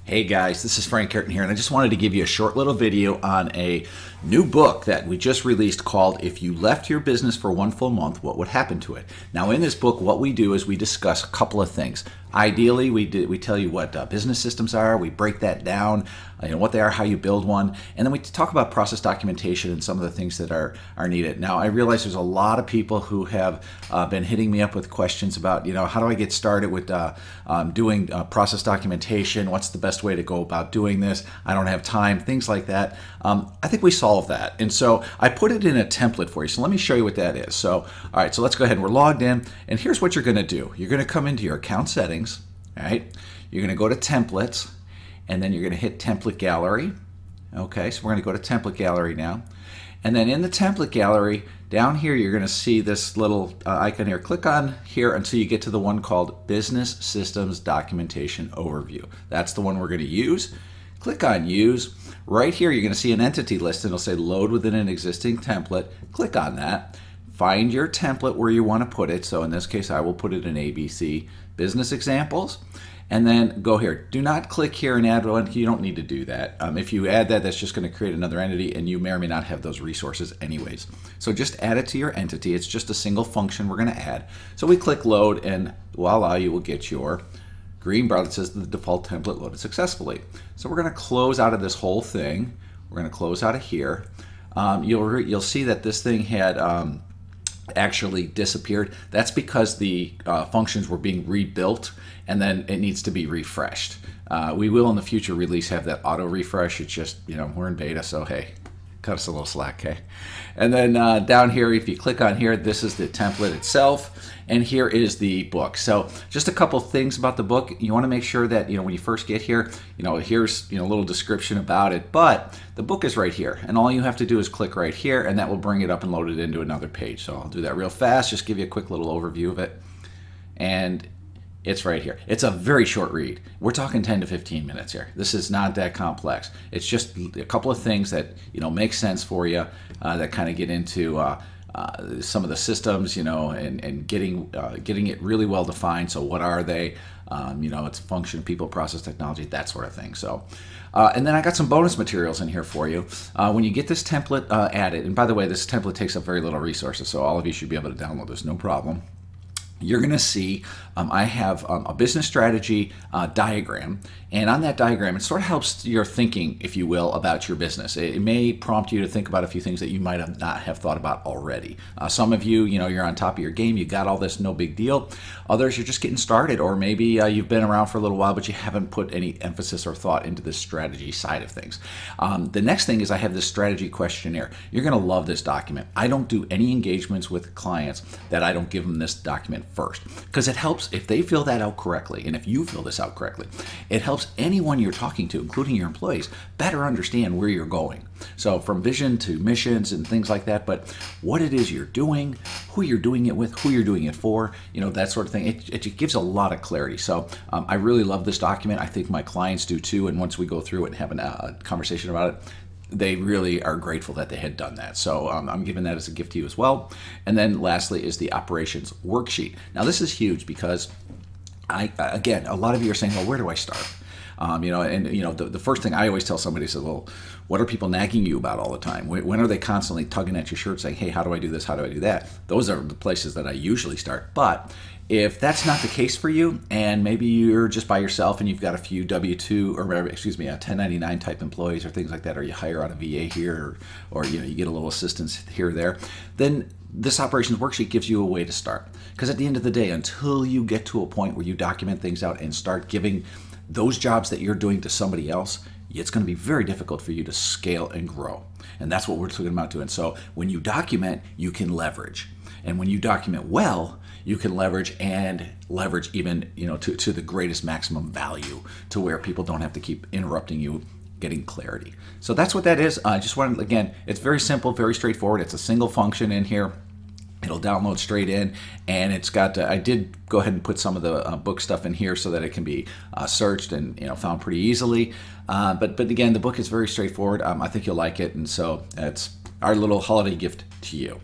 Hey guys, this is Frank Curtin here, and I just wanted to give you a short little video on a new book that we just released called If You Left Your Business for One Full Month, What Would Happen to It? Now in this book, what we do is we discuss a couple of things. Ideally, we tell you what business systems are, we break that down, what they are, how you build one, and then we talk about process documentation and some of the things that are needed. Now I realize there's a lot of people who have been hitting me up with questions about, how do I get started with doing process documentation? What's the best way to go about doing this? I don't have time, things like that. I think we solve that. And so I put it in a template for you. So let me show you what that is. So, all right, so let's go ahead and we're logged in. And here's what you're going to do. You're going to come into your account settings, all right? You're going to go to templates, and then you're going to hit template gallery. Okay, so we're going to go to template gallery now. And then in the template gallery, down here, you're going to see this little icon here. Click on here until you get to the one called Business Systems Documentation Overview. That's the one we're going to use. Click on Use. Right here, you're going to see an entity list, and it'll say Load within an existing template. Click on that. Find your template where you want to put it. So in this case, I will put it in ABC Business Examples. And then go here. Do not click here and add one. You don't need to do that. If you add that, that's just going to create another entity, and you may or may not have those resources anyways. So just add it to your entity. It's just a single function we're going to add. So we click load, and voila, you will get your green bar that says the default template loaded successfully. So we're going to close out of this whole thing. We're going to close out of here. You'll see that this thing had actually disappeared. That's because the functions were being rebuilt, and then it needs to be refreshed. We will in the future release have that auto refresh. It's just, we're in beta, so hey, cut us a little slack, okay? And then down here, if you click on here, this is the template itself, and here is the book. So just a couple things about the book. You want to make sure that, when you first get here, here's a little description about it, but the book is right here, and all you have to do is click right here, and that will bring it up and load it into another page. So I'll do that real fast, just give you a quick little overview of it. And it's right here. It's a very short read. We're talking 10 to 15 minutes here. This is not that complex. It's just a couple of things that make sense for you, that kind of get into some of the systems, and getting it really well defined. So what are they? It's function, people, process, technology, that sort of thing. So, and then I got some bonus materials in here for you. When you get this template added, and by the way, this template takes up very little resources, so all of you should be able to download this, no problem. You're going to see I have a business strategy diagram, and on that diagram it sort of helps your thinking, if you will, about your business. It may prompt you to think about a few things that you might have not have thought about already. Some of you, you're on top of your game, you got all this, no big deal. Others, you're just getting started, or maybe you've been around for a little while but you haven't put any emphasis or thought into this strategy side of things. The next thing is I have this strategy questionnaire. You're going to love this document. I don't do any engagements with clients that I don't give them this document first, because it helps if they fill that out correctly, and if you fill this out correctly, it helps anyone you're talking to, including your employees, better understand where you're going. So from vision to missions and things like that, but what it is you're doing, who you're doing it with, who you're doing it for, that sort of thing. It gives a lot of clarity. So I really love this document. I think my clients do too, and once we go through it and have a conversation about it, they really are grateful that they had done that. So I'm giving that as a gift to you as well. And then lastly is the operations worksheet. Now this is huge because again, a lot of you are saying, well, where do I start? The first thing I always tell somebody is, well, what are people nagging you about all the time? When are they constantly tugging at your shirt saying, hey, how do I do this? How do I do that? Those are the places that I usually start. But if that's not the case for you, and maybe you're just by yourself and you've got a few W-2 or 1099 type employees or things like that, or you hire out a VA here, or you get a little assistance here or there, then this operations worksheet gives you a way to start. Because at the end of the day, until you get to a point where you document things out and start giving those jobs that you're doing to somebody else, it's going to be very difficult for you to scale and grow. And that's what we're talking about doing. So when you document, you can leverage. And when you document well, you can leverage even, to the greatest maximum value, to where people don't have to keep interrupting you getting clarity. So that's what that is. I just wanted, again, it's very simple, very straightforward. It's a single function in here. It'll download straight in, and it's got, I did go ahead and put some of the book stuff in here so that it can be searched and found pretty easily. But again, the book is very straightforward. I think you'll like it, and so it's our little holiday gift to you.